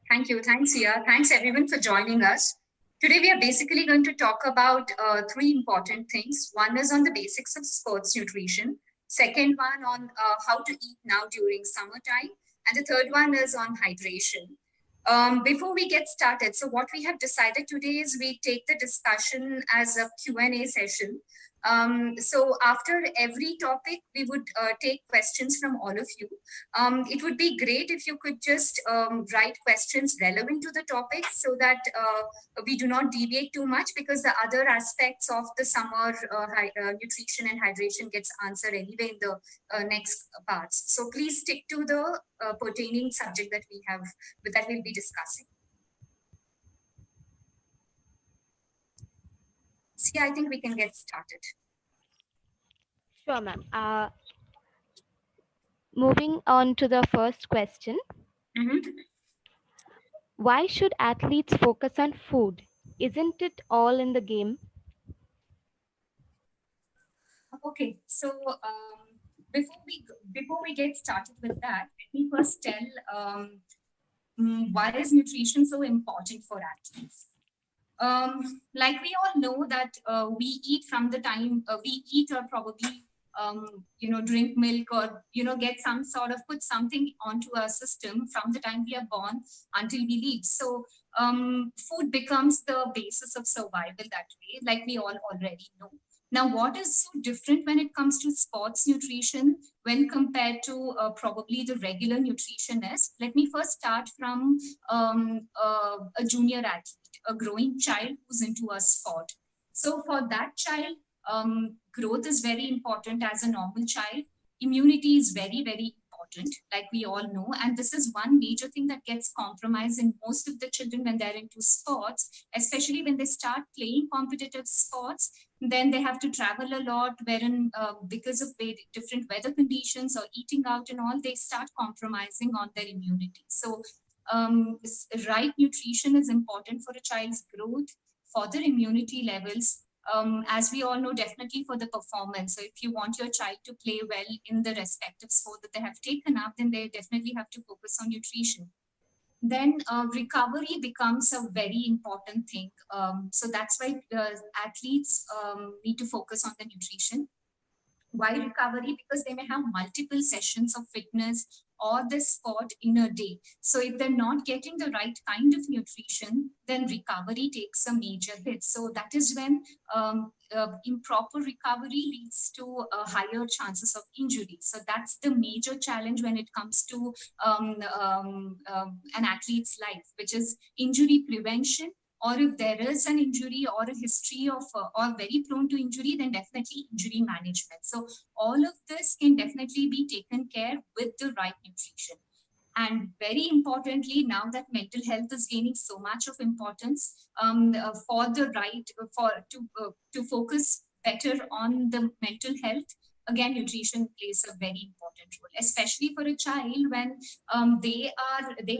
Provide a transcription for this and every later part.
Thank you. Thanks, Sia. Thanks, everyone, for joining us. Today, we are basically going to talk about three important things. One is on the basics of sports nutrition. Second one on how to eat now during summertime. And the third one is on hydration. Before we get started, so what we have decided today is we take the discussion as a Q&A session. So after every topic, we would take questions from all of you. It would be great if you could just write questions relevant to the topic so that we do not deviate too much, because the other aspects of the summer nutrition and hydration gets answered anyway in the next parts. So please stick to the pertaining subject that we'll be discussing. See, I think we can get started. Sure, ma'am. Moving on to the first question. Why should athletes focus on food? Isn't it all in the game? Okay, so before we get started with that, let me first tell why is nutrition so important for athletes. Like we all know that we eat from the time we eat, or probably drink milk, or get some sort of put something onto our system from the time we are born until we leave. So food becomes the basis of survival that way, like we all already know. Now, what is so different when it comes to sports nutrition when compared to probably the regular nutritionist? Let me first start from a junior athlete, a growing child who's into a sport. So for that child, growth is very important as a normal child. Immunity is very, very important, like we all know. And this is one major thing that gets compromised in most of the children when they're into sports, especially when they start playing competitive sports. Then they have to travel a lot, wherein because of different weather conditions or eating out and all, they start compromising on their immunity. So right nutrition is important for a child's growth, for their immunity levels, as we all know, definitely for the performance. So if you want your child to play well in the respective sport that they have taken up, then they definitely have to focus on nutrition. Then recovery becomes a very important thing. So that's why athletes need to focus on the nutrition. Why recovery? Because they may have multiple sessions of fitness or the sport in a day. So if they're not getting the right kind of nutrition, then recovery takes a major hit. So that is when improper recovery leads to higher chances of injury. So that's the major challenge when it comes to an athlete's life, which is injury prevention. Or if there is an injury or a history of or very prone to injury, then definitely injury management. So all of this can definitely be taken care with the right nutrition. And very importantly, now that mental health is gaining so much of importance, for the right to focus better on the mental health, again nutrition plays a very important role, especially for a child when they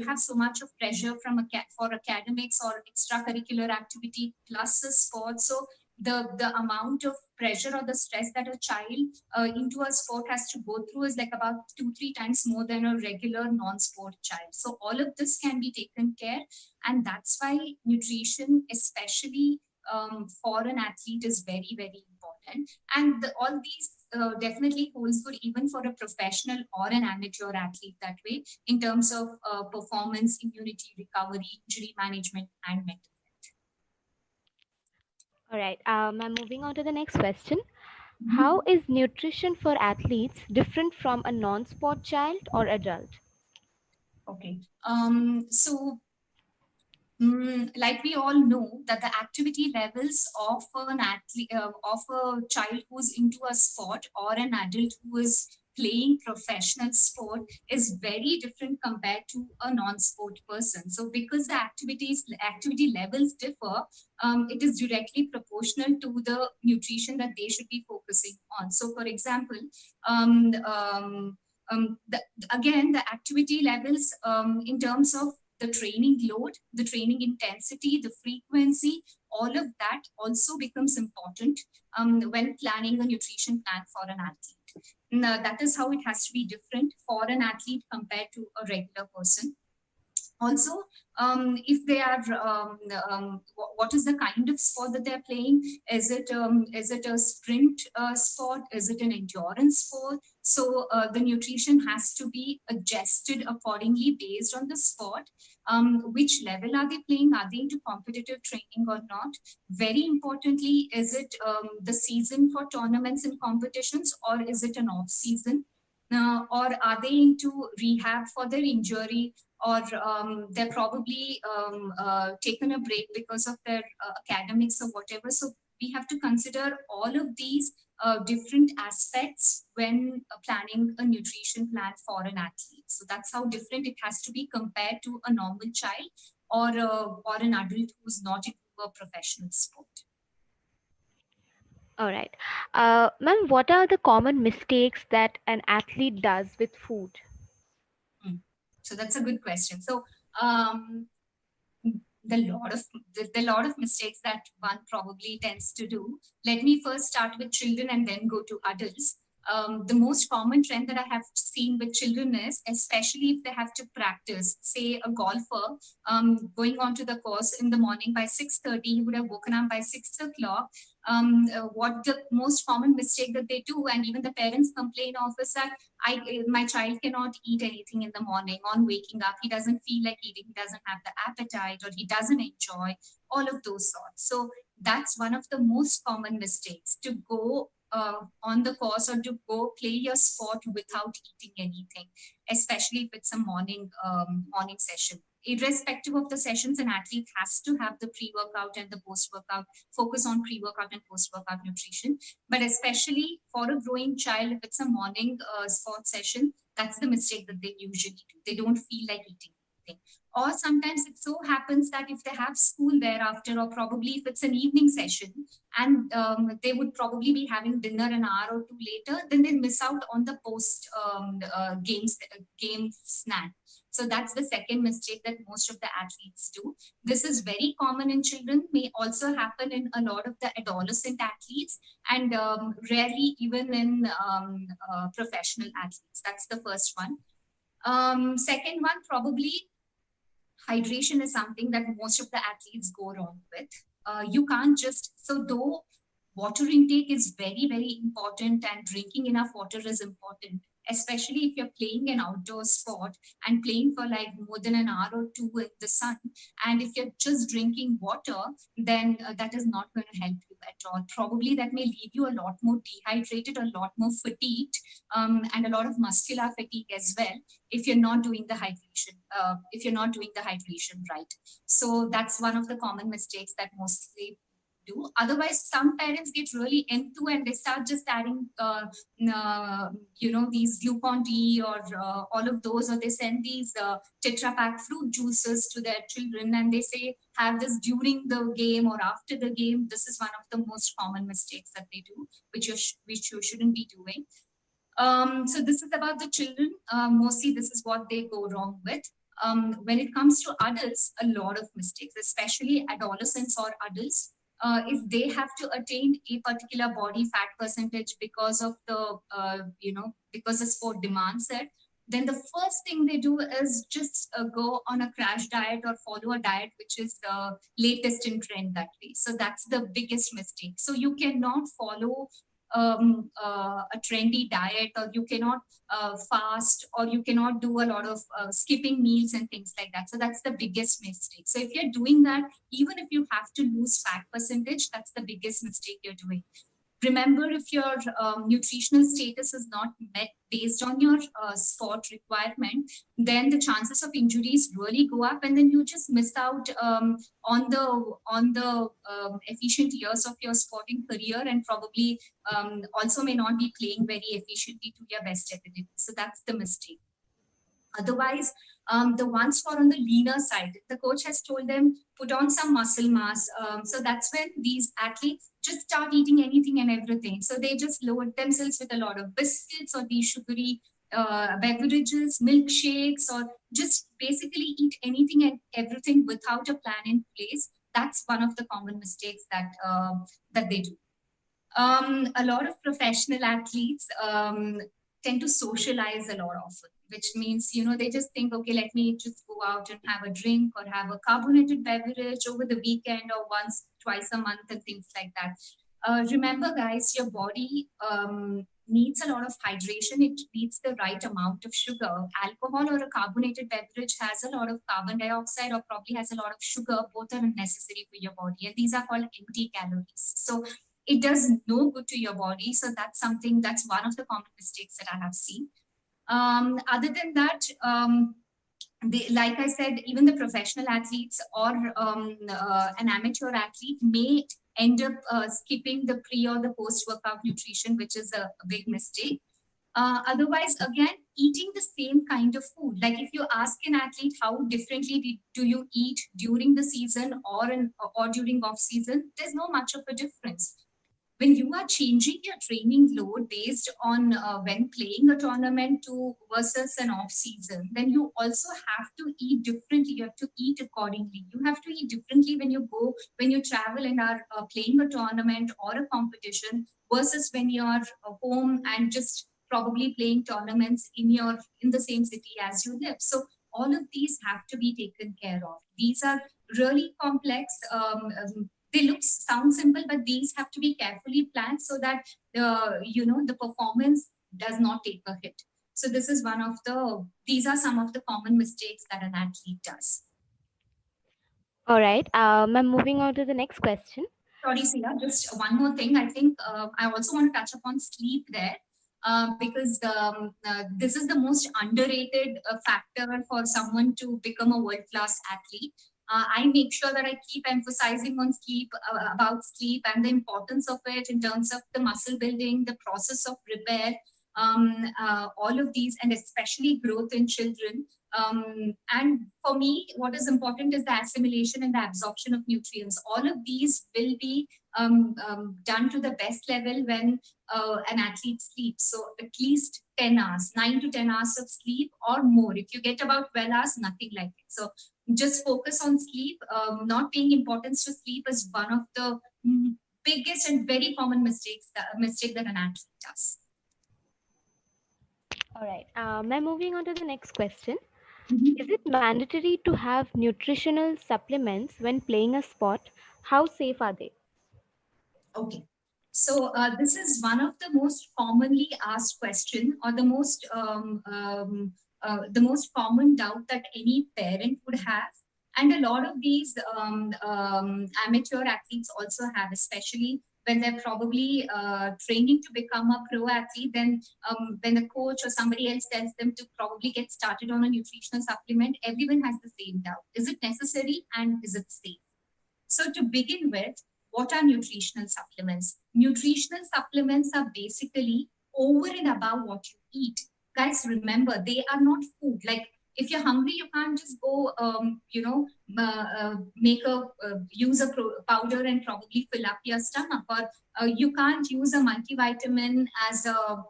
have so much of pressure from for academics or extracurricular activity plus the sports. So the amount of pressure or the stress that a child into a sport has to go through is like about 2-3 times more than a regular non-sport child. So all of this can be taken care, and that's why nutrition, especially for an athlete, is very, very important. And all these definitely holds good even for a professional or an amateur athlete that way, in terms of performance, immunity, recovery, injury management, and mental. All right. I'm moving on to the next question. How is nutrition for athletes different from a non-sport child or adult? Okay. So like we all know that the activity levels of an athlete, of a child who's into a sport or an adult who is playing professional sport is very different compared to a non-sport person. So because the activity levels differ, it is directly proportional to the nutrition that they should be focusing on. So for example, again, the activity levels in terms of the training load, the training intensity, the frequency, all of that also becomes important when planning a nutrition plan for an athlete. Now, that is how it has to be different for an athlete compared to a regular person. Also, if they are what is the kind of sport that they're playing? Is it a sprint sport? Is it an endurance sport? So the nutrition has to be adjusted accordingly based on the sport. Which level are they playing? Are they into competitive training or not? Very importantly, is it the season for tournaments and competitions, or is it an off season? Or are they into rehab for their injury, or they're probably taken a break because of their academics or whatever. So we have to consider all of these different aspects when planning a nutrition plan for an athlete. So that's how different it has to be compared to a normal child, or an adult who's not into a professional sport. All right. Ma'am, what are the common mistakes that an athlete does with food? Hmm. So that's a good question. So um, the lot of mistakes that one probably tends to do. Let me first start with children and then go to adults. The most common trend that I have seen with children is, especially if they have to practice, say a golfer going on to the course in the morning by 6:30, he would have woken up by 6 o'clock. What the most common mistake that they do, and even the parents complain of, is that my child cannot eat anything in the morning on waking up. He doesn't feel like eating. He doesn't have the appetite, or he doesn't enjoy all of those sorts. So that's one of the most common mistakes, to go on the course or to go play your sport without eating anything, especially if it's a morning session. Irrespective of the sessions, an athlete has to have the pre-workout and the post-workout, focus on pre-workout and post-workout nutrition. But especially for a growing child, if it's a morning sports session, that's the mistake that they usually do. They don't feel like eating anything. Or sometimes it so happens that if they have school thereafter, or probably if it's an evening session, and they would probably be having dinner an hour or two later, then they miss out on the post game snack. So that's the second mistake that most of the athletes do. This is very common in children, may also happen in a lot of the adolescent athletes, and rarely even in professional athletes. That's the first one. Second one, probably hydration is something that most of the athletes go wrong with. You can't just, so though water intake is very, very important, and drinking enough water is important, especially if you're playing an outdoor sport and playing for like more than an hour or two in the sun. And if you're just drinking water, then that is not going to help you at all. Probably that may leave you a lot more dehydrated, a lot more fatigued, and a lot of muscular fatigue as well, if you're not doing the hydration, right. So that's one of the common mistakes that mostly do. Otherwise, some parents get really into, and they start just adding, these Glucon D, or all of those, or they send these Tetra Pak fruit juices to their children, and they say have this during the game or after the game. This is one of the most common mistakes that they do, which you shouldn't be doing. So this is about the children. Mostly, this is what they go wrong with. When it comes to adults, a lot of mistakes, especially adolescents or adults. If they have to attain a particular body fat percentage because of because the sport demands it, then the first thing they do is just go on a crash diet or follow a diet which is the latest in trend that way. So that's the biggest mistake. So you cannot follow a trendy diet, or you cannot fast, or you cannot do a lot of skipping meals and things like that. So that's the biggest mistake. So if you're doing that, even if you have to lose fat percentage, that's the biggest mistake you're doing. Remember, if your nutritional status is not met based on your sport requirement, then the chances of injuries really go up, and then you just miss out on the efficient years of your sporting career, and probably also may not be playing very efficiently to your best ability. So that's the mistake. Otherwise, the ones who are on the leaner side, the coach has told them put on some muscle mass. So that's when these athletes just start eating anything and everything. So they just load themselves with a lot of biscuits, or these sugary beverages, milkshakes, or just basically eat anything and everything without a plan in place. That's one of the common mistakes that they do. A lot of professional athletes tend to socialize a lot often, which means, they just think, okay, let me just go out and have a drink or have a carbonated beverage over the weekend or once, twice a month and things like that. Remember, guys, your body needs a lot of hydration. It needs the right amount of sugar. Alcohol or a carbonated beverage has a lot of carbon dioxide or probably has a lot of sugar. Both are necessary for your body. And these are called empty calories. So it does no good to your body. So that's one of the common mistakes that I have seen. Other than that, like I said, even the professional athletes or an amateur athlete may end up skipping the pre or the post workout nutrition, which is a big mistake. Otherwise, again, eating the same kind of food. Like if you ask an athlete how differently do you eat during the season or during off season, there's no much of a difference. When you are changing your training load based on when playing a tournament to versus an off season, then you also have to eat differently. You have to eat accordingly. You have to eat differently when you travel and are playing a tournament or a competition versus when you're home and just probably playing tournaments in the same city as you live. So all of these have to be taken care of. These are really complex. They sound simple, but these have to be carefully planned so that the performance does not take a hit. So these are some of the common mistakes that an athlete does. All right. I'm moving on to the next question. Sorry, Sia, just one more thing. I think I also want to touch upon sleep there. Because this is the most underrated factor for someone to become a world-class athlete. I make sure that I keep emphasizing on sleep, about sleep and the importance of it in terms of the muscle building, the process of repair, all of these, and especially growth in children. And for me, what is important is the assimilation and the absorption of nutrients. All of these will be done to the best level when an athlete sleeps. So at least 10 hours, 9 to 10 hours of sleep or more. If you get about 12 hours, nothing like it. So just focus on sleep. Not paying importance to sleep is one of the biggest and very common mistake that an athlete does. All right. I'm moving on to the next question. Is it mandatory to have nutritional supplements when playing a sport? How safe are they? Okay. So this is one of the most commonly asked question, or the most common doubt that any parent would have. And a lot of these amateur athletes also have, especially when they're probably training to become a pro athlete. Then when the coach or somebody else tells them to probably get started on a nutritional supplement, everyone has the same doubt. Is it necessary and is it safe? So to begin with, what are nutritional supplements? Nutritional supplements are basically over and above what you eat. Guys, remember, they are not food. Like if you're hungry, you can't just go, use a powder and probably fill up your stomach. Or you can't use a multivitamin as a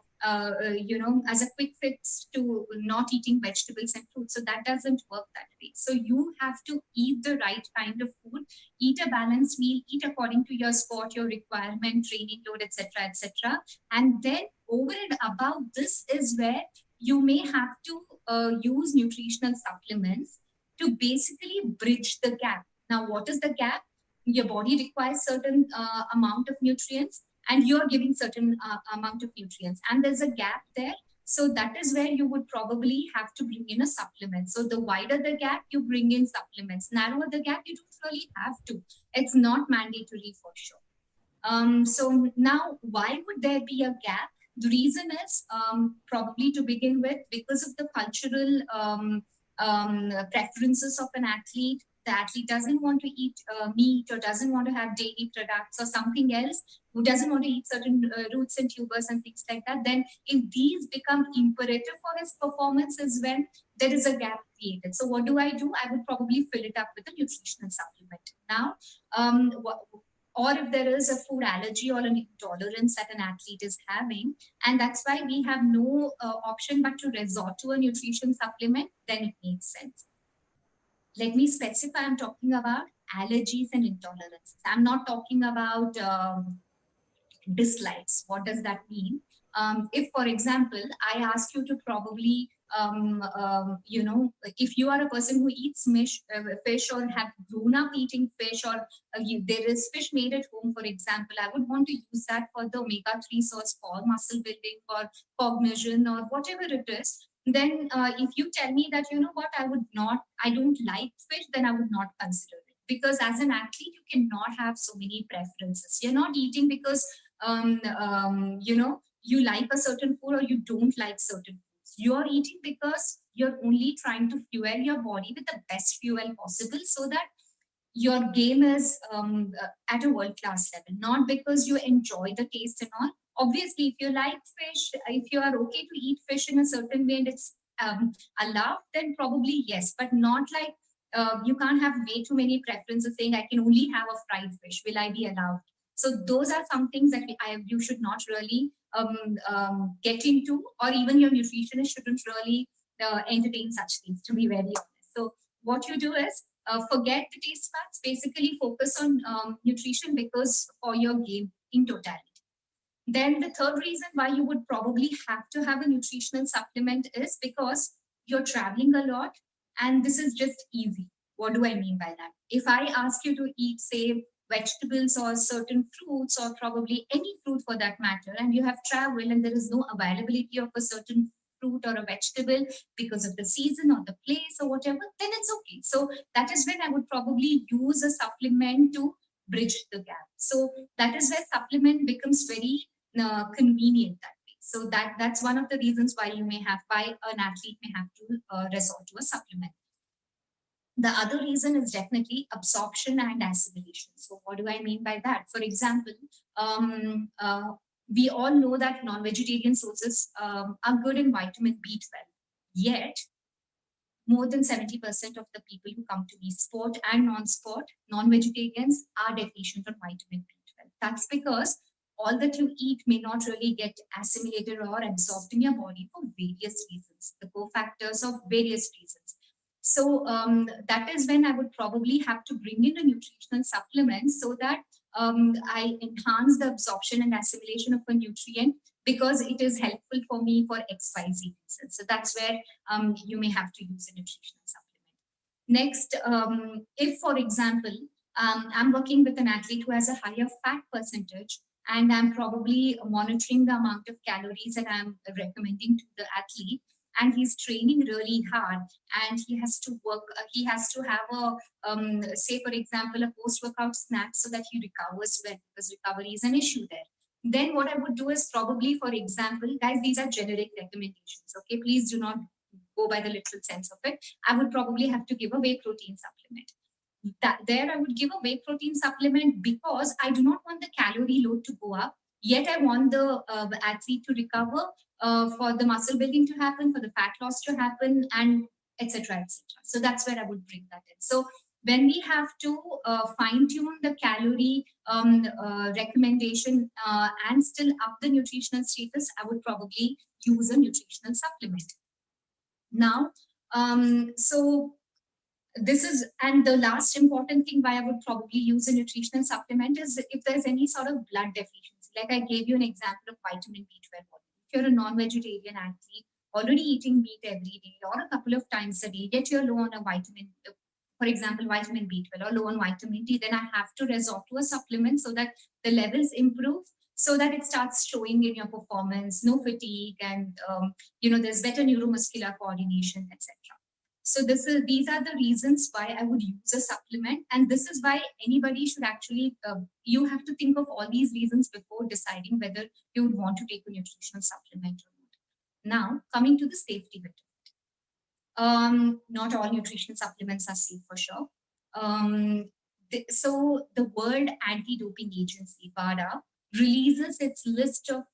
quick fix to not eating vegetables and fruits. So that doesn't work that way. So you have to eat the right kind of food, eat a balanced meal, eat according to your sport, your requirement, training load, etc., etc. And then over and above this is where you may have to use nutritional supplements to basically bridge the gap. Now, what is the gap? Your body requires certain amount of nutrients, and you're giving certain amount of nutrients, and there's a gap there. So that is where you would probably have to bring in a supplement. So the wider the gap, you bring in supplements. Narrower the gap, you don't really have to. It's not mandatory for sure. So now, why would there be a gap? The reason is probably to begin with, because of the cultural preferences of an athlete. The athlete doesn't want to eat meat or doesn't want to have dairy products or something else, who doesn't want to eat certain roots and tubers and things like that. Then if these become imperative for his performance is when there is a gap created. So what do? I would probably fill it up with a nutritional supplement. Now, or if there is a food allergy or an intolerance that an athlete is having, and that's why we have no option but to resort to a nutrition supplement, then it makes sense. Let me specify, I'm talking about allergies and intolerances. I'm not talking about dislikes. What does that mean? If, for example, I ask you to probably, if you are a person who eats fish or have grown up eating fish, or there is fish made at home, for example, I would want to use that for the omega-3 source for muscle building, for cognition, or whatever it is. Then if you tell me that, you know what, I don't like fish, then I would not consider it. Because as an athlete, you cannot have so many preferences. You're not eating because, you like a certain food or you don't like certain foods. You're eating because you're only trying to fuel your body with the best fuel possible, so that your game is at a world class level, not because you enjoy the taste and all. Obviously, if you like fish, if you are okay to eat fish in a certain way and it's allowed, then probably yes, but not like you can't have way too many preferences saying I can only have a fried fish. Will I be allowed? So those are some things that you should not really get into, or even your nutritionist shouldn't really entertain such things, to be very honest. So what you do is forget the taste buds, basically focus on nutrition because for your game in totality. Then the third reason why you would probably have to have a nutritional supplement is because you're traveling a lot, and this is just easy. What do I mean by that? If I ask you to eat, say, vegetables or certain fruits, or probably any fruit for that matter, and you have traveled and there is no availability of a certain fruit or a vegetable because of the season or the place or whatever, then it's okay. So that is when I would probably use a supplement to bridge the gap. So that is where supplement becomes very convenient that way. So that's one of the reasons why an athlete may have to resort to a supplement. The other reason is definitely absorption and assimilation. So what do I mean by that? For example, we all know that non-vegetarian sources are good in vitamin B12. Yet, more than 70% of the people who come to me, sport and non-sport, non-vegetarians, are deficient on vitamin B12. That's because all that you eat may not really get assimilated or absorbed in your body for various reasons, the cofactors of various reasons. So that is when I would probably have to bring in a nutritional supplement so that I enhance the absorption and assimilation of a nutrient, because it is helpful for me for XYZ reasons. So that's where you may have to use a nutritional supplement. Next, if, for example, I'm working with an athlete who has a higher fat percentage, and I'm probably monitoring the amount of calories that I'm recommending to the athlete, and he's training really hard, and he has to have say, for example, a post-workout snack so that he recovers well, because recovery is an issue there. Then what I would do is probably, for example, guys, these are generic recommendations. Okay, please do not go by the literal sense of it. I would probably have to give a whey protein supplement. There I would give a whey protein supplement because I do not want the calorie load to go up. Yet I want the athlete to recover, for the muscle building to happen, for the fat loss to happen, and etc. etc. So that's where I would bring that in. So when we have to fine tune the calorie recommendation and still up the nutritional status, I would probably use a nutritional supplement. Now, so this is, and the last important thing why I would probably use a nutritional supplement is if there's any sort of blood deficiency. Like I gave you an example of vitamin B12. If you're a non-vegetarian athlete, already eating meat every day or a couple of times a day, yet you're low on a vitamin, for example, vitamin B12 or low on vitamin D, then I have to resort to a supplement so that the levels improve, so that it starts showing in your performance, no fatigue, and there's better neuromuscular coordination, etc. So these are the reasons why I would use a supplement, and this is why anybody should actually you have to think of all these reasons before deciding whether you would want to take a nutritional supplement or not. Now, coming to the safety bit. Not all nutritional supplements are safe for sure. So the World Anti-Doping Agency, WADA, releases its list of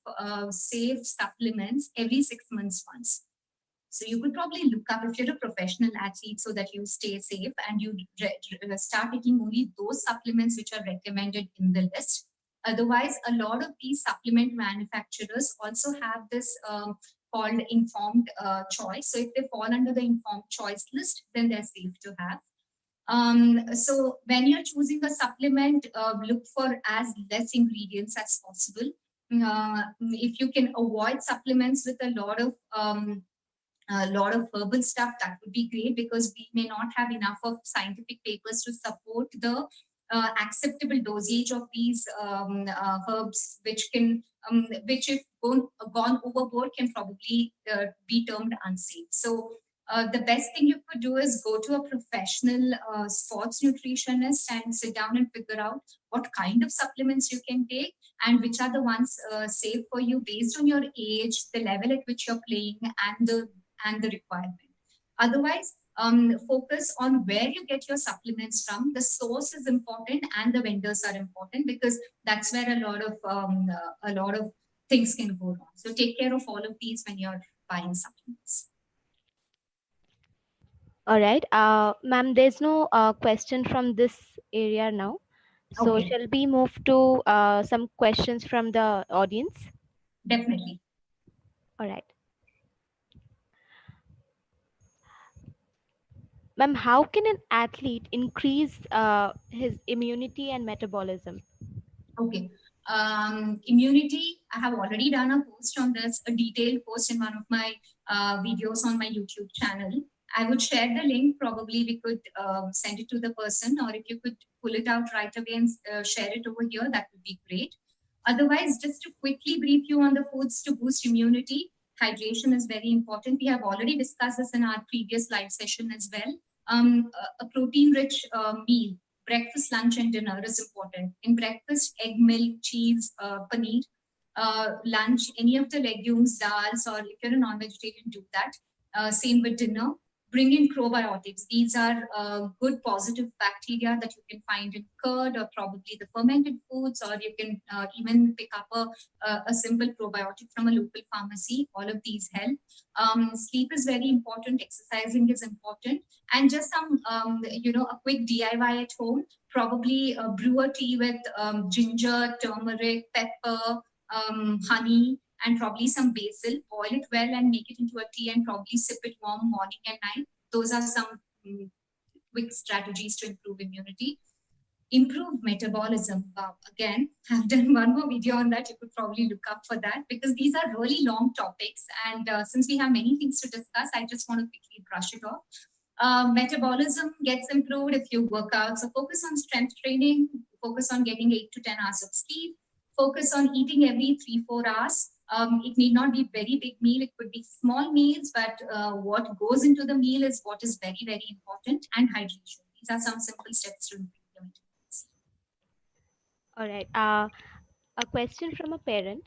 safe supplements every 6 months once. So you could probably look up if you're a professional athlete so that you stay safe and you start taking only those supplements which are recommended in the list. Otherwise, a lot of these supplement manufacturers also have this called informed choice. So if they fall under the informed choice list, then they're safe to have. So when you're choosing a supplement, look for as less ingredients as possible. if you can avoid supplements with a lot of herbal stuff, that would be great, because we may not have enough of scientific papers to support the acceptable dosage of these herbs, which if gone overboard can probably be termed unsafe. So the best thing you could do is go to a professional sports nutritionist and sit down and figure out what kind of supplements you can take and which are the ones safe for you based on your age, the level at which you're playing, and the requirement. Otherwise, focus on where you get your supplements from. The source is important, and the vendors are important, because that's where a lot of things can go wrong. So take care of all of these when you're buying supplements. All right. Ma'am, there's no question from this area now. So Okay. shall we move to some questions from the audience? Definitely. All right. Ma'am, how can an athlete increase his immunity and metabolism? Okay. Immunity, I have already done a post on this, a detailed post in one of my videos on my YouTube channel. I would share the link. Probably we could send it to the person, or if you could pull it out right away and share it over here, that would be great. Otherwise, just to quickly brief you on the foods to boost immunity, hydration is very important. We have already discussed this in our previous live session as well. A protein-rich meal, breakfast, lunch, and dinner is important. In breakfast, egg, milk, cheese, paneer. Lunch, any of the legumes, dals, or if you're a non-vegetarian, do that. Same with dinner. Bring in probiotics. These are good positive bacteria that you can find in curd or probably the fermented foods, or you can even pick up a simple probiotic from a local pharmacy. All of these help. Sleep is very important. Exercising is important. And just some, a quick DIY at home. Probably brew a tea with ginger, turmeric, pepper, honey, and probably some basil. Boil it well and make it into a tea, and probably sip it warm morning and night. Those are some quick strategies to improve immunity. Improve metabolism. Again, I've done one more video on that. You could probably look up for that, because these are really long topics. And since we have many things to discuss, I just want to quickly brush it off. Metabolism gets improved if you work out. So focus on strength training, focus on getting 8 to 10 hours of sleep, focus on eating every 3-4 hours. It need not be very big meal. It could be small meals, but what goes into the meal is what is very, very important. And hydration. These are some simple steps to improve your metabolism. All right. A question from a parent.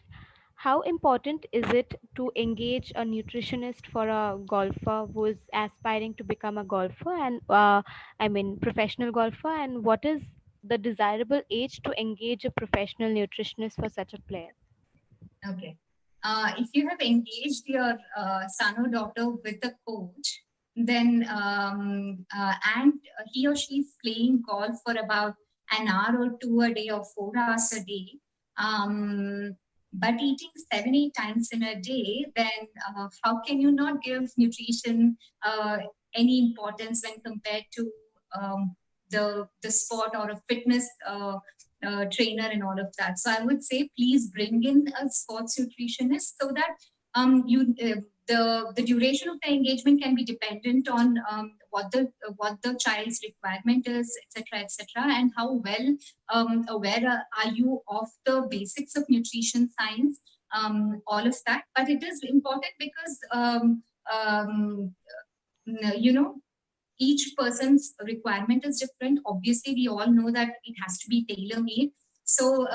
How important is it to engage a nutritionist for a golfer who is aspiring to become a golfer and professional golfer? And what is the desirable age to engage a professional nutritionist for such a player? Okay. If you have engaged your son or daughter with a coach, then and he or she is playing golf for about an hour or two a day or 4 hours a day, but eating 7-8 times in a day, then how can you not give nutrition any importance when compared to the sport or a fitness trainer and all of that? So I would say please bring in a sports nutritionist, so that the duration of the engagement can be dependent on what the child's requirement is, etc., and how well aware are you of the basics of nutrition science, all of that. But it is important because you know, each person's requirement is different. Obviously, we all know that it has to be tailor-made. So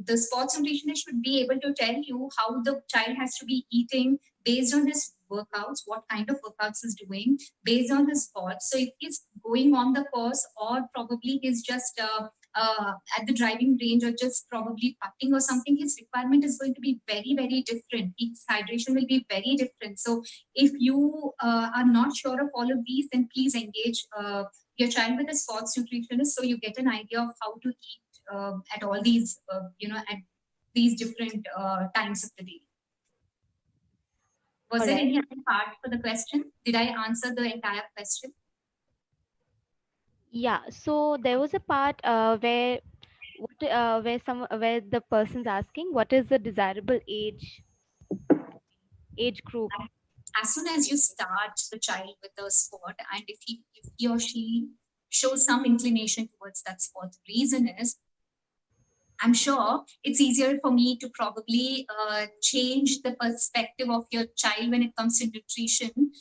the sports nutritionist should be able to tell you how the child has to be eating based on his workouts, what kind of workouts he's doing, based on his sports. So if he's going on the course, or probably he's just at the driving range, or just probably putting or something, his requirement is going to be very, very different. His hydration will be very different. So if you are not sure of all of these, then please engage your child with a sports nutritionist, so you get an idea of how to eat at all these, at these different times of the day. Was there any other part for the question? Did I answer the entire question? Yeah, so there was a part where where the person's asking what is the desirable age group? As soon as you start the child with a sport, and if he or she shows some inclination towards that sport, the reason is I'm sure it's easier for me to probably change the perspective of your child when it comes to nutrition,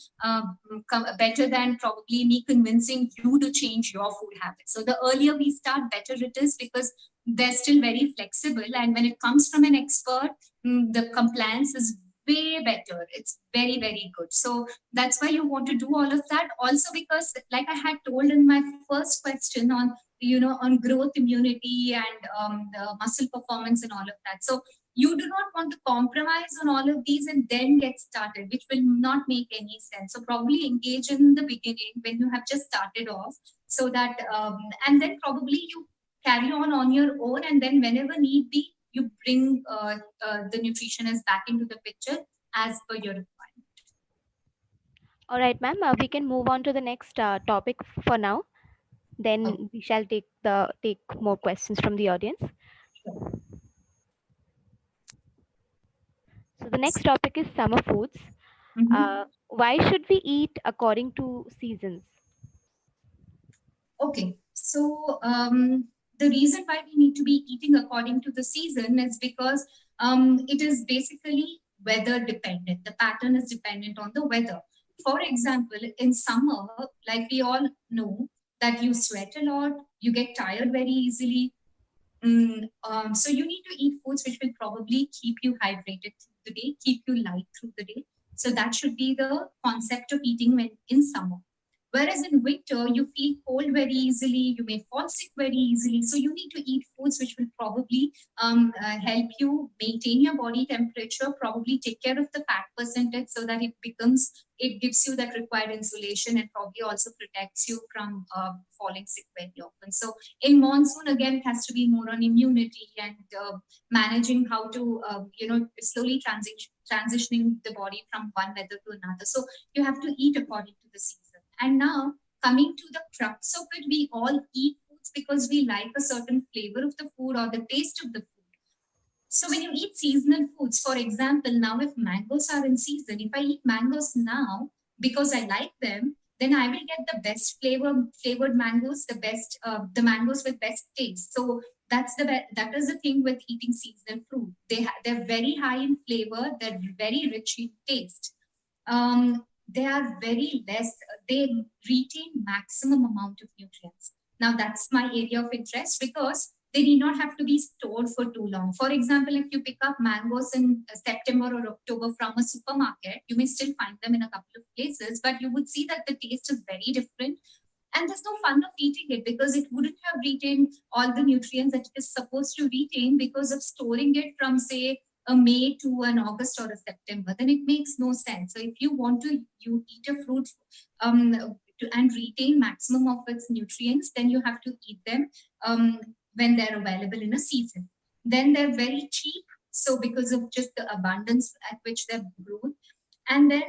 better than probably me convincing you to change your food habits. So the earlier we start, better it is, because they're still very flexible. And when it comes from an expert, the compliance is way better. It's very, very good. So that's why you want to do all of that. Also, because like I had told in my first question on on growth, immunity, and the muscle performance and all of that. So you do not want to compromise on all of these and then get started, which will not make any sense. So probably engage in the beginning when you have just started off, so that and then probably you carry on your own, and then whenever need be, you bring the nutritionist back into the picture as per your requirement. All right, ma'am. We can move on to the next topic for now. Oh, Then we shall take more questions from the audience. sure. So the next topic is summer foods. Why should we eat according to seasons? Okay, so the reason why we need to be eating according to the season is because it is basically weather dependent. The pattern is dependent on the weather. For example, in summer, like we all know, that you sweat a lot, you get tired very easily. So you need to eat foods which will probably keep you hydrated through the day, keep you light through the day. So that should be the concept of eating when in summer. Whereas in winter, you feel cold very easily, you may fall sick very easily. So you need to eat foods which will probably help you maintain your body temperature, probably take care of the fat percentage so that it gives you that required insulation, and probably also protects you from falling sick very often. So in monsoon, again, it has to be more on immunity and managing how to, slowly transitioning the body from one weather to another. So you have to eat according to the season. And now, coming to the crux of it, we all eat foods because we like a certain flavor of the food or the taste of the food. So when you eat seasonal foods, for example, now if mangoes are in season, if I eat mangoes now because I like them, then I will get the best flavored mangoes, the mangoes with best taste. So that is the thing with eating seasonal fruit. They're very high in flavor. They're very rich in taste. They are very less. They retain maximum amount of nutrients. Now that's my area of interest because they need not have to be stored for too long. For example, if you pick up mangoes in September or October from a supermarket, you may still find them in a couple of places, but you would see that the taste is very different. And there's no fun of eating it because it wouldn't have retained all the nutrients that it is supposed to retain because of storing it from, say, a May to an August or a September. Then it makes no sense. So if you want to you eat a fruit and retain maximum of its nutrients, then you have to eat them when they're available in a season. Then they're very cheap. So because of just the abundance at which they're grown, and then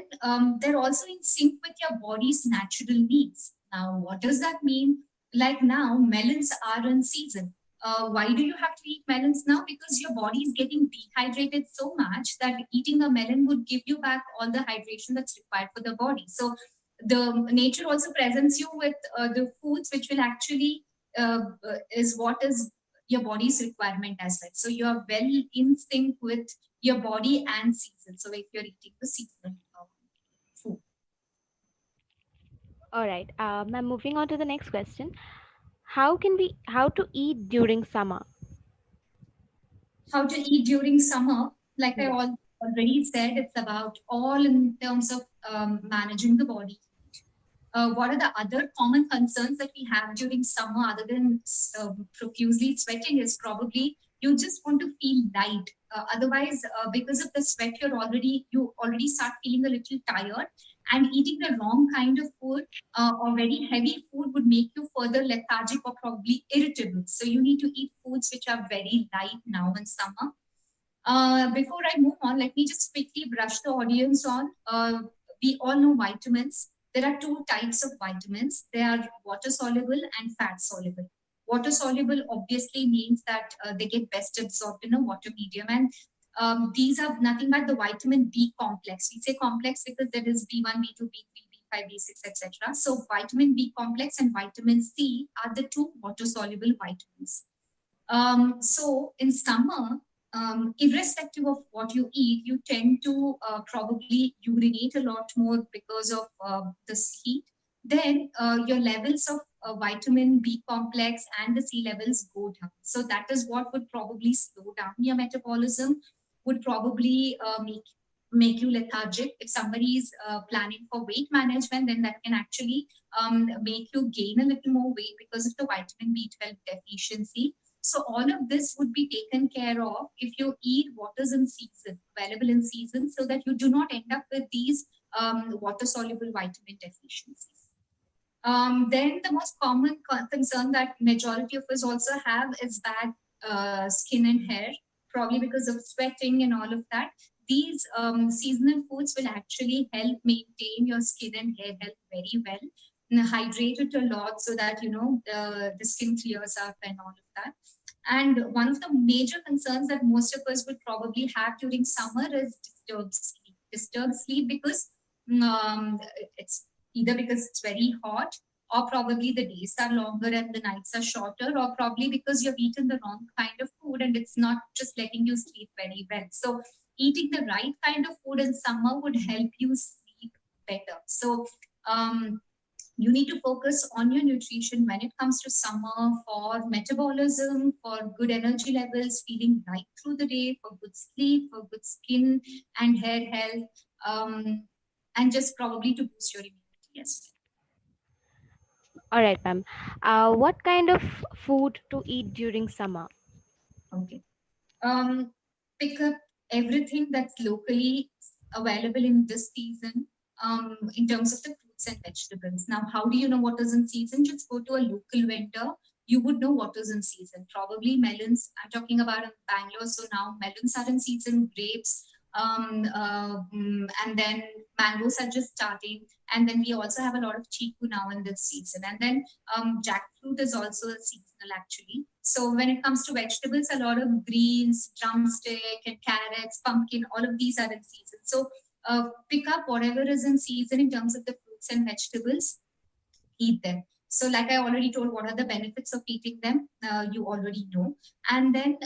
they're also in sync with your body's natural needs. Now, what does that mean? Like now, melons are in season. Why do you have to eat melons now? Because your body is getting dehydrated so much that eating a melon would give you back all the hydration that's required for the body. So the nature also presents you with the foods which will actually is what is your body's requirement as well. So you are well in sync with your body and season. So if you're eating the seasonal food. All right. Ma'am, moving on to the next question. How to eat during summer? How to eat during summer, like I Yes. already said, it's about all in terms of managing the body. What are the other common concerns that we have during summer other than profusely sweating is probably you just want to feel light. Otherwise, because of the sweat, you already start feeling a little tired, and eating the wrong kind of food or very heavy food would make you further lethargic or probably irritable. So you need to eat foods which are very light now in summer. Before I move on, let me just quickly brush the audience on. We all know vitamins. There are two types of vitamins. They are water soluble and fat soluble. Water soluble obviously means that they get best absorbed in a water medium, and these are nothing but the vitamin B complex. We say complex because there is B1, B2, B3, B5, B6, etc. So vitamin B complex and vitamin C are the two water soluble vitamins. So in summer, irrespective of what you eat, you tend to probably urinate a lot more because of this heat. Then your levels of vitamin B complex and the C levels go down. So that is what would probably slow down your metabolism, would probably make you lethargic. If somebody is planning for weight management, then that can actually make you gain a little more weight because of the vitamin B12 deficiency. So all of this would be taken care of if you eat what is in season, available in season, so that you do not end up with these water-soluble vitamin deficiencies. Then the most common concern that majority of us also have is bad skin and hair, probably because of sweating and all of that. These seasonal foods will actually help maintain your skin and hair health very well. And hydrate it a lot so that the skin clears up and all of that. And one of the major concerns that most of us would probably have during summer is disturbed sleep. Disturbed sleep because it's either because it's very hot, or probably the days are longer and the nights are shorter, or probably because you've eaten the wrong kind of food and it's not just letting you sleep very well. So eating the right kind of food in summer would help you sleep better. So you need to focus on your nutrition when it comes to summer for metabolism, for good energy levels, feeling right through the day, for good sleep, for good skin and hair health, and just probably to boost your immunity as well. All right, ma'am. What kind of food to eat during summer? Okay. Pick up everything that's locally available in this season, in terms of the fruits and vegetables. Now, how do you know what is in season? Just go to a local vendor. You would know what is in season. Probably melons. I'm talking about in Bangalore. So now melons are in season, grapes, and then mangoes are just starting. And then we also have a lot of chiku now in this season. And then jackfruit is also seasonal actually. So when it comes to vegetables, a lot of greens, drumstick and carrots, pumpkin, all of these are in season. So pick up whatever is in season in terms of the fruits and vegetables, eat them. So like I already told, what are the benefits of eating them? You already know. And then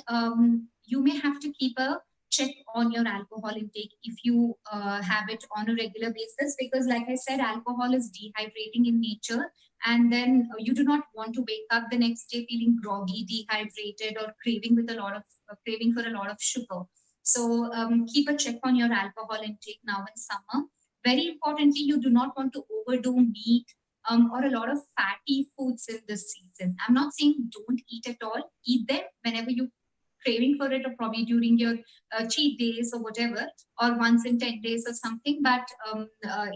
you may have to keep a check on your alcohol intake if you have it on a regular basis, because like I said, alcohol is dehydrating in nature, and then you do not want to wake up the next day feeling groggy, dehydrated, or craving with a lot of craving for a lot of sugar. So keep a check on your alcohol intake now in summer. Very importantly, you do not want to overdo meat or a lot of fatty foods in this season. I'm not saying don't eat at all. Eat them whenever you craving for it, or probably during your cheat days or whatever, or once in 10 days or something, but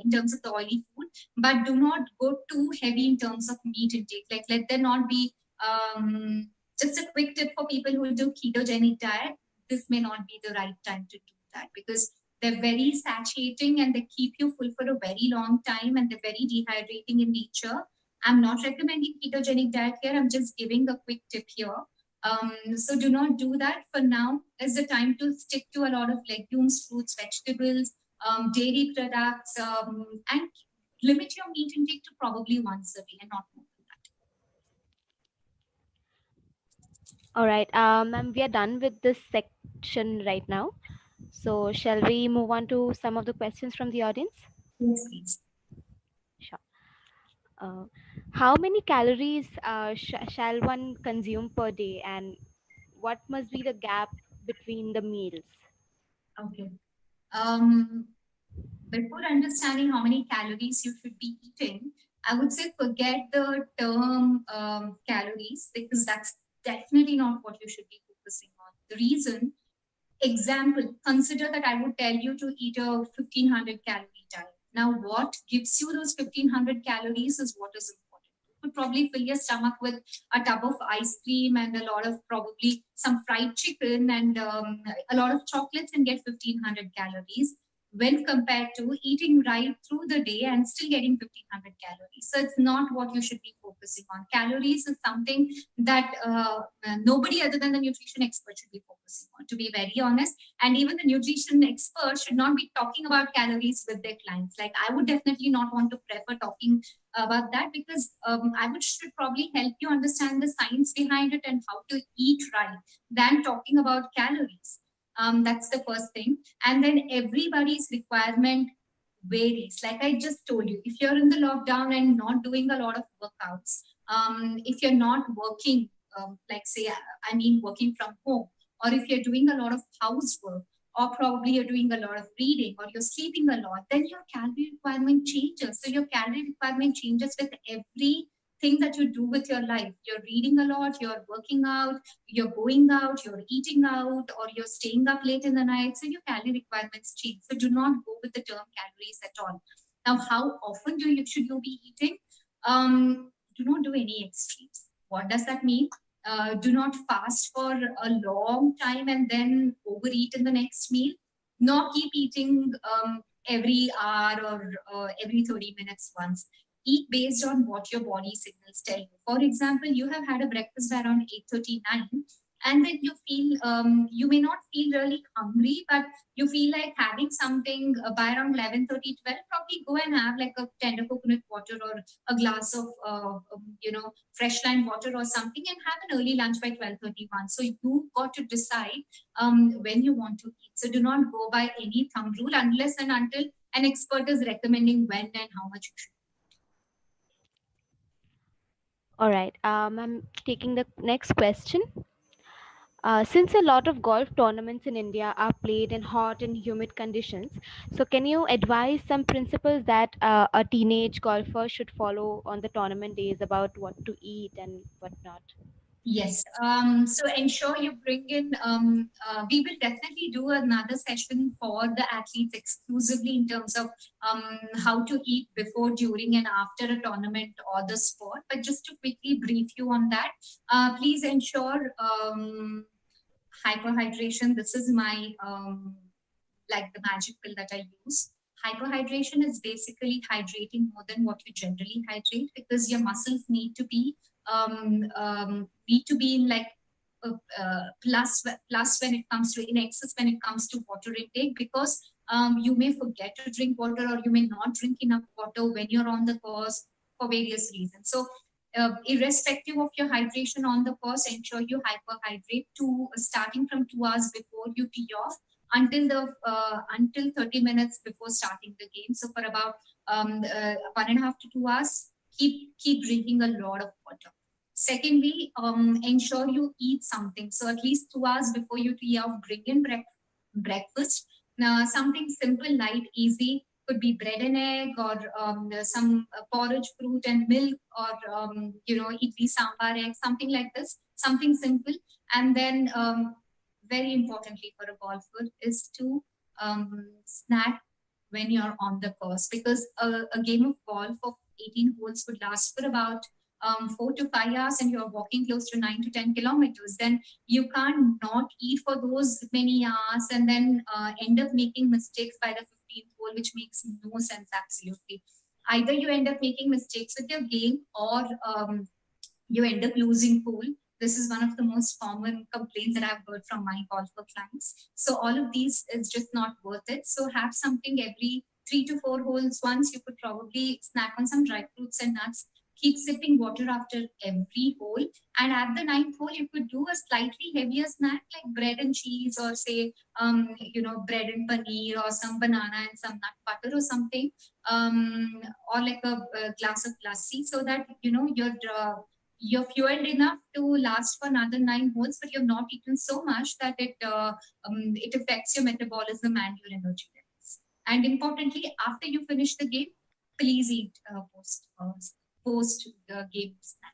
in terms of the oily food, but do not go too heavy in terms of meat intake. Like let there not be, just a quick tip for people who do ketogenic diet, this may not be the right time to do that, because they're very satiating and they keep you full for a very long time, and they're very dehydrating in nature. I'm not recommending ketogenic diet here. I'm just giving a quick tip here. So do not do that. For now is the time to stick to a lot of legumes, fruits, vegetables, dairy products, and limit your meat intake to probably once a day and not more than that. All right, ma'am, we are done with this section right now. So shall we move on to some of the questions from the audience? Yes, please. Sure. How many calories shall one consume per day, and what must be the gap between the meals? Okay. Before understanding how many calories you should be eating, I would say forget the term calories, because that's definitely not what you should be focusing on. The reason, example, consider that I would tell you to eat a 1500 calorie diet. Now, what gives you those 1500 calories is what is important. You could probably fill your stomach with a tub of ice cream and a lot of probably some fried chicken and a lot of chocolates and get 1500 calories. when compared to eating right through the day and still getting 1500 calories. So it's not what you should be focusing on. Calories is something that nobody other than the nutrition expert should be focusing on, to be very honest. And even the nutrition expert should not be talking about calories with their clients. Like, I would definitely not want to prefer talking about that, because I would should probably help you understand the science behind it and how to eat right than talking about calories. That's the first thing. And then everybody's requirement varies. Like I just told you, if you're in the lockdown and not doing a lot of workouts, if you're not working, like say, I mean, working from home, or if you're doing a lot of housework, or probably you're doing a lot of reading, or you're sleeping a lot, then your calorie requirement changes. So your calorie requirement changes with every thing that you do with your life. You're reading a lot, you're working out, you're going out, you're eating out, or you're staying up late in the night. So your calorie requirements change. So do not go with the term calories at all. Now, how often should you be eating? Do not do any extremes. What does that mean? Do not fast for a long time and then overeat in the next meal. Nor keep eating every hour or every 30 minutes once. Eat based on what your body signals tell you. For example, you have had a breakfast around 8:39, and then you feel, you may not feel really hungry, but you feel like having something by around 11:30, 12. Probably go and have like a tender coconut water or a glass of fresh lime water or something, and have an early lunch by 12:31. So you got to decide when you want to eat. So do not go by any thumb rule unless and until an expert is recommending when and how much you should. All right. I'm taking the next question. Since a lot of golf tournaments in India are played in hot and humid conditions, so can you advise some principles that a teenage golfer should follow on the tournament days about what to eat and what not? Yes. So ensure you bring in, we will definitely do another session for the athletes exclusively in terms of how to eat before, during, and after a tournament or the sport. But just to quickly brief you on that, please ensure hyperhydration. This is my like the magic pill that I use. Hyperhydration is basically hydrating more than what you generally hydrate, because your muscles need to be in like plus when it comes to, in excess when it comes to water intake, because you may forget to drink water, or you may not drink enough water when you're on the course for various reasons. So irrespective of your hydration on the course, ensure you hyperhydrate to starting from 2 hours before you tee off until 30 minutes before starting the game. So for about 1.5 to 2 hours, keep drinking a lot of water. Secondly, ensure you eat something. So at least 2 hours before you tee off, bring in breakfast. Now, something simple, light, easy. Could be bread and egg, or some porridge, fruit and milk, or idli, sambar, egg, something like this. Something simple. And then very importantly for a golfer is to snack when you're on the course, because a game of golf of 18 holes would last for about 4 to 5 hours, and you're walking close to 9 to 10 kilometers. Then you can't not eat for those many hours and then end up making mistakes by the 15th hole, which makes no sense absolutely. Either you end up making mistakes with your game, or you end up losing pool. This is one of the most common complaints that I've heard from my golfer clients. So all of these is just not worth it. So have something every 3 to 4 holes. Once you could probably snack on some dry fruits and nuts. Keep sipping water after every hole. And at the ninth hole, you could do a slightly heavier snack like bread and cheese, or say, bread and paneer, or some banana and some nut butter or something, or like a glass of lassi, so that you're fueled enough to last for another 9 holes, but you've not eaten so much that it affects your metabolism and your energy levels. And importantly, after you finish the game, please eat post game snack.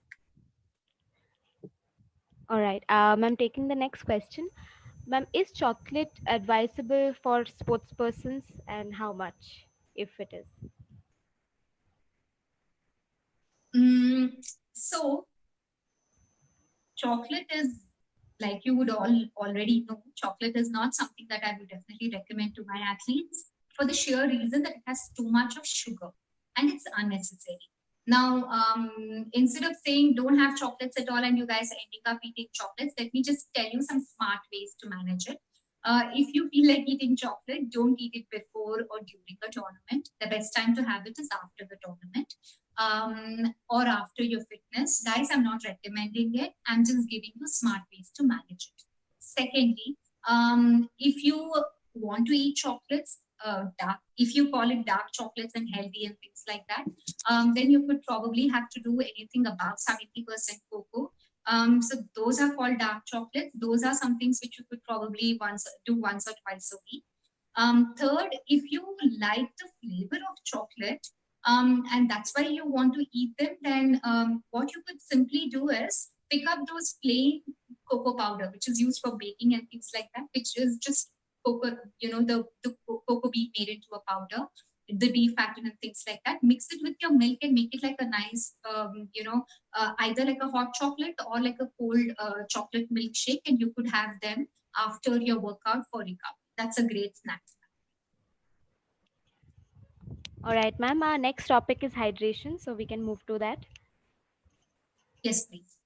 All right. I'm taking the next question. Ma'am, is chocolate advisable for sports persons, and how much, if it is? So chocolate is, like you would all already know, chocolate is not something that I would definitely recommend to my athletes. for the sheer reason that it has too much of sugar and it's unnecessary. Now, instead of saying don't have chocolates at all and you guys are ending up eating chocolates, let me just tell you some smart ways to manage it. If you feel like eating chocolate, don't eat it before or during a tournament. The best time to have it is after the tournament, or after your fitness. Guys, I'm not recommending it. I'm just giving you smart ways to manage it. Secondly, if you want to eat chocolates, dark, if you call it dark chocolates and healthy and things like that, then you could probably have to do anything above 70% cocoa. So those are called dark chocolates. Those are some things which you could probably do once or twice a week. Third, if you like the flavor of chocolate, and that's why you want to eat them, then what you could simply do is pick up those plain cocoa powder, which is used for baking and things like that, which is just cocoa, the cocoa bean made into a powder, the defactored and things like that. Mix it with your milk and make it like a nice, either like a hot chocolate or like a cold chocolate milkshake, and you could have them after your workout for recovery. That's a great snack. All right, ma'am. Our next topic is hydration, so we can move to that. Yes, please.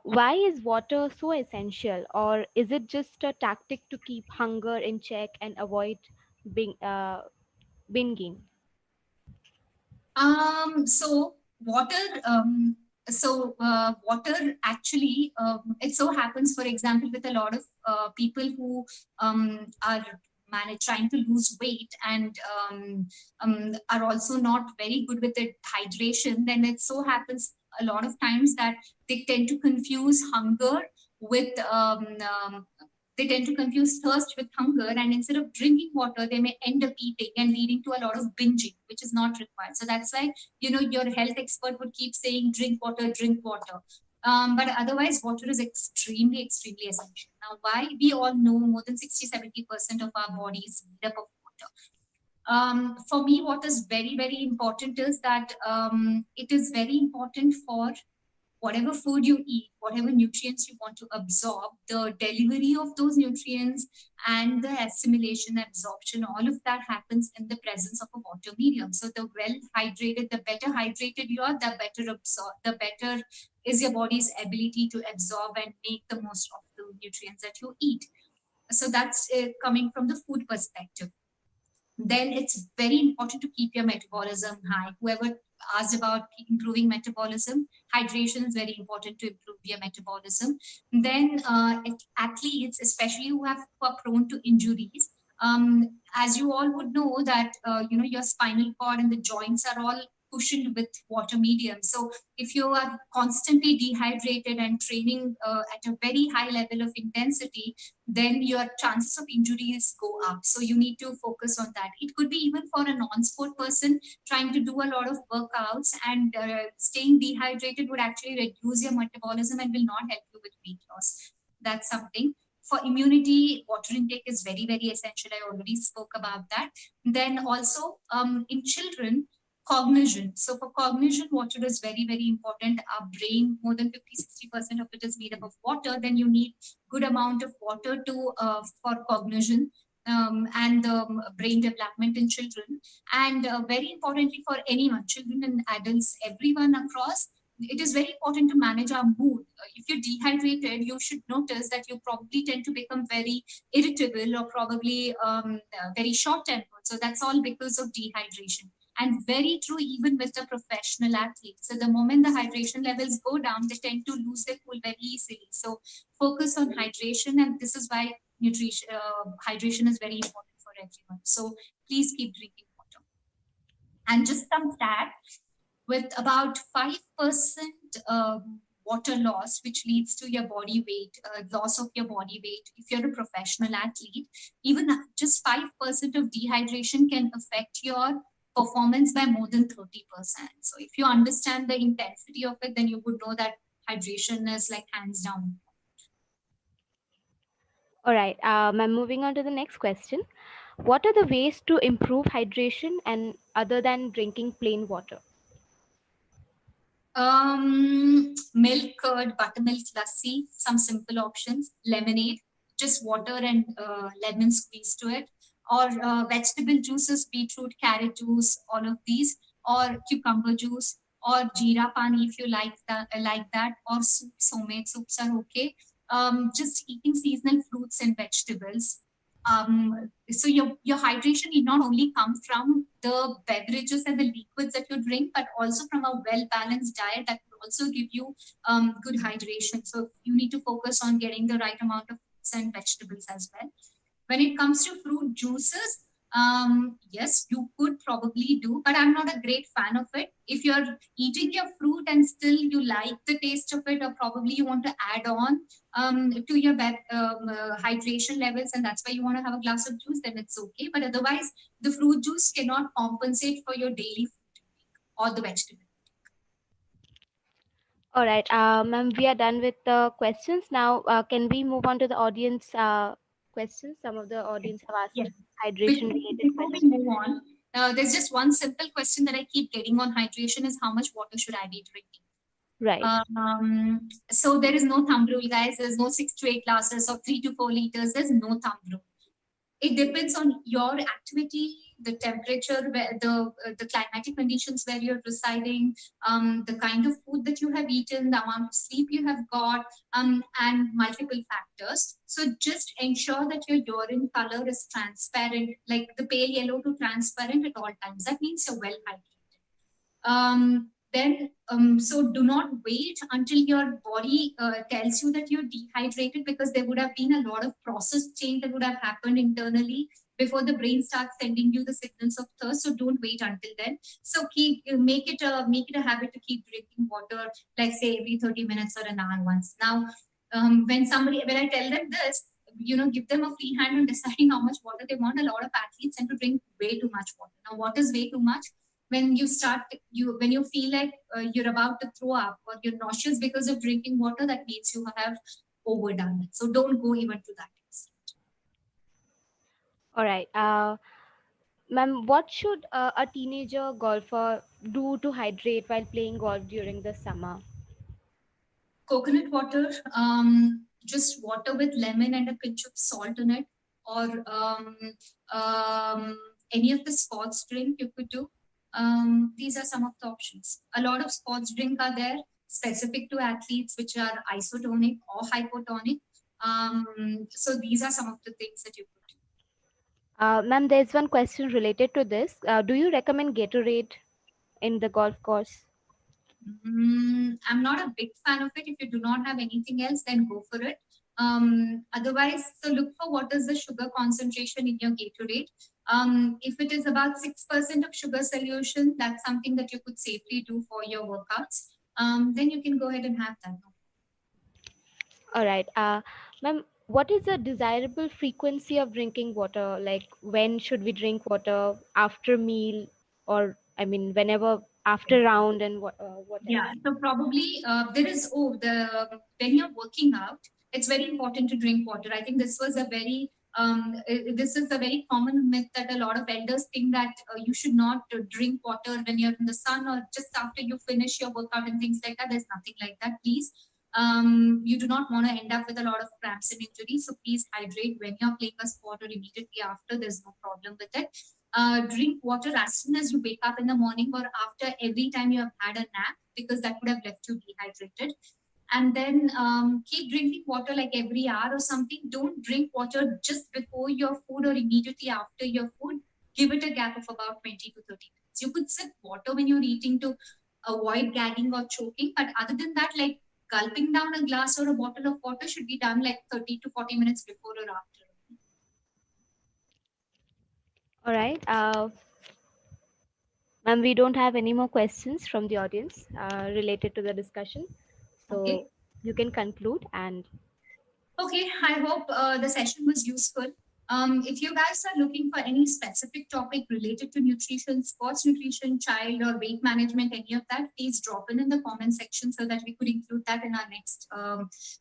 Why is water so essential, or is it just a tactic to keep hunger in check and avoid binging? So water, water actually, it so happens, for example, with a lot of people who are trying to lose weight and are also not very good with the hydration, then it so happens a lot of times that they tend to confuse hunger with they tend to confuse thirst with hunger, and instead of drinking water they may end up eating and leading to a lot of binging, which is not required. So that's why your health expert would keep saying drink water, drink water. But otherwise water is extremely essential. Now, why? We all know more than 60-70% of our body is made up of water. For me, what is very important is that it is very important for whatever food you eat, whatever nutrients you want to absorb, the delivery of those nutrients and the assimilation, absorption, all of that happens in the presence of a water medium. So the well hydrated, the better hydrated you are, the better is your body's ability to absorb and make the most of the nutrients that you eat. So that's coming from the food perspective. Then it's very important to keep your metabolism high. Whoever asked about improving metabolism, hydration is very important to improve your metabolism. Then athletes, especially who are prone to injuries, as you all would know that your spinal cord and the joints are all cushioned with water medium. So if you are constantly dehydrated and training at a very high level of intensity, then your chances of injuries go up. So you need to focus on that. It could be even for a non-sport person trying to do a lot of workouts, and staying dehydrated would actually reduce your metabolism and will not help you with weight loss. That's something. For immunity, water intake is very essential. I already spoke about that. Then also in children, cognition. So for cognition, water is very important. Our brain, more than 50-60% of it is made up of water. Then you need good amount of water to for cognition and brain development in children. And very importantly for anyone, children and adults, everyone across, it is very important to manage our mood. If you're dehydrated, you should notice that you probably tend to become very irritable or probably very short-tempered. So that's all because of dehydration. And very true even with a professional athlete. So the moment the hydration levels go down, they tend to lose their cool very easily. So focus on hydration, and this is why hydration is very important for everyone. So please keep drinking water. And just some stats, with about 5% water loss, which leads to your body weight, loss of your body weight. If you're a professional athlete, even just 5% of dehydration can affect your performance by more than 30%. So if you understand the intensity of it, then you would know that hydration is like hands down. All right, I'm moving on to the next question. What are the ways to improve hydration and other than drinking plain water? Milk, curd, buttermilk, lassi, some simple options. Lemonade, just water and lemon squeeze to it. or vegetable juices, beetroot, carrot juice, all of these, or cucumber juice, or jeera pani if you like that, or soups, homemade soups are okay. Just eating seasonal fruits and vegetables. So your hydration need not only come from the beverages and the liquids that you drink, but also from a well balanced diet that will also give you good hydration. So you need to focus on getting the right amount of fruits and vegetables as well. When it comes to fruit juices, yes, you could probably do, but I'm not a great fan of it. If you're eating your fruit and still you like the taste of it, or probably you want to add on to your hydration levels, and that's why you want to have a glass of juice, then it's okay. But otherwise, the fruit juice cannot compensate for your daily food or the vegetable. All right, ma'am, we are done with the questions. Now, can we move on to the audience questions? Some of the audience have asked Yes. hydration related Before we questions. move on, there's just one simple question that I keep getting on hydration is how much water should I be drinking? Right. So there is no thumb rule, guys. There's no 6 to 8 glasses or 3 to 4 liters. There's no thumb rule. It depends on your activity, the temperature, the climatic conditions where you're residing, the kind of food that you have eaten, the amount of sleep you have got, and multiple factors. So just ensure that your urine color is transparent, like the pale yellow to transparent at all times. That means you're well hydrated. So do not wait until your body tells you that you're dehydrated, because there would have been a lot of process change that would have happened internally before the brain starts sending you the signals of thirst. So don't wait until then. So make it a habit to keep drinking water, like say every 30 minutes or an hour once. Now, when I tell them this, give them a free hand on deciding how much water they want. A lot of athletes tend to drink way too much water. Now, what is way too much? When you feel like you're about to throw up or you're nauseous because of drinking water, that means you have overdone it. So don't go even to that extent. All right. Ma'am, what should a teenager golfer do to hydrate while playing golf during the summer? Coconut water, just water with lemon and a pinch of salt in it, or any of the sports drink you could do. These are some of the options. A lot of sports drink are there specific to athletes, which are isotonic or hypotonic. So these are some of the things that you could do. Ma'am, there's one question related to this. Do you recommend Gatorade in the golf course? I'm not a big fan of it. If you do not have anything else, then go for it. Otherwise, so look for what is the sugar concentration in your Gatorade. If it is about 6% of sugar solution, that's something that you could safely do for your workouts. Then you can go ahead and have that. All right. Ma'am, what is the desirable frequency of drinking water? Like, when should we drink water? After meal, or I mean, whenever after round, and what else? Yeah, so probably when you're working out, it's very important to drink water. I think this is a very common myth that a lot of elders think that you should not drink water when you're in the sun or just after you finish your workout and things like that. There's nothing like that, please. You do not want to end up with a lot of cramps and injuries. So please hydrate when you're playing a sport or immediately after. There's no problem with it. Drink water as soon as you wake up in the morning or after every time you have had a nap, because that would have left you dehydrated. And then keep drinking water like every hour or something. Don't drink water just before your food or immediately after your food. Give it a gap of about 20 to 30 minutes. You could sip water when you're eating to avoid gagging or choking, but other than that, like gulping down a glass or a bottle of water should be done like 30 to 40 minutes before or after. All right. Ma'am, we don't have any more questions from the audience related to the discussion. So Okay. you can conclude. And Okay, I hope the session was useful. If you guys are looking for any specific topic related to nutrition, sports nutrition, child or weight management, any of that, please drop in the comment section so that we could include that in our next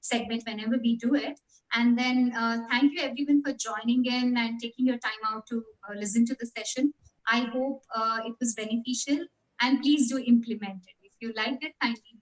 segment whenever we do it. And then thank you everyone for joining in and taking your time out to listen to the session. I hope it was beneficial, and please do implement it. If you liked it, kindly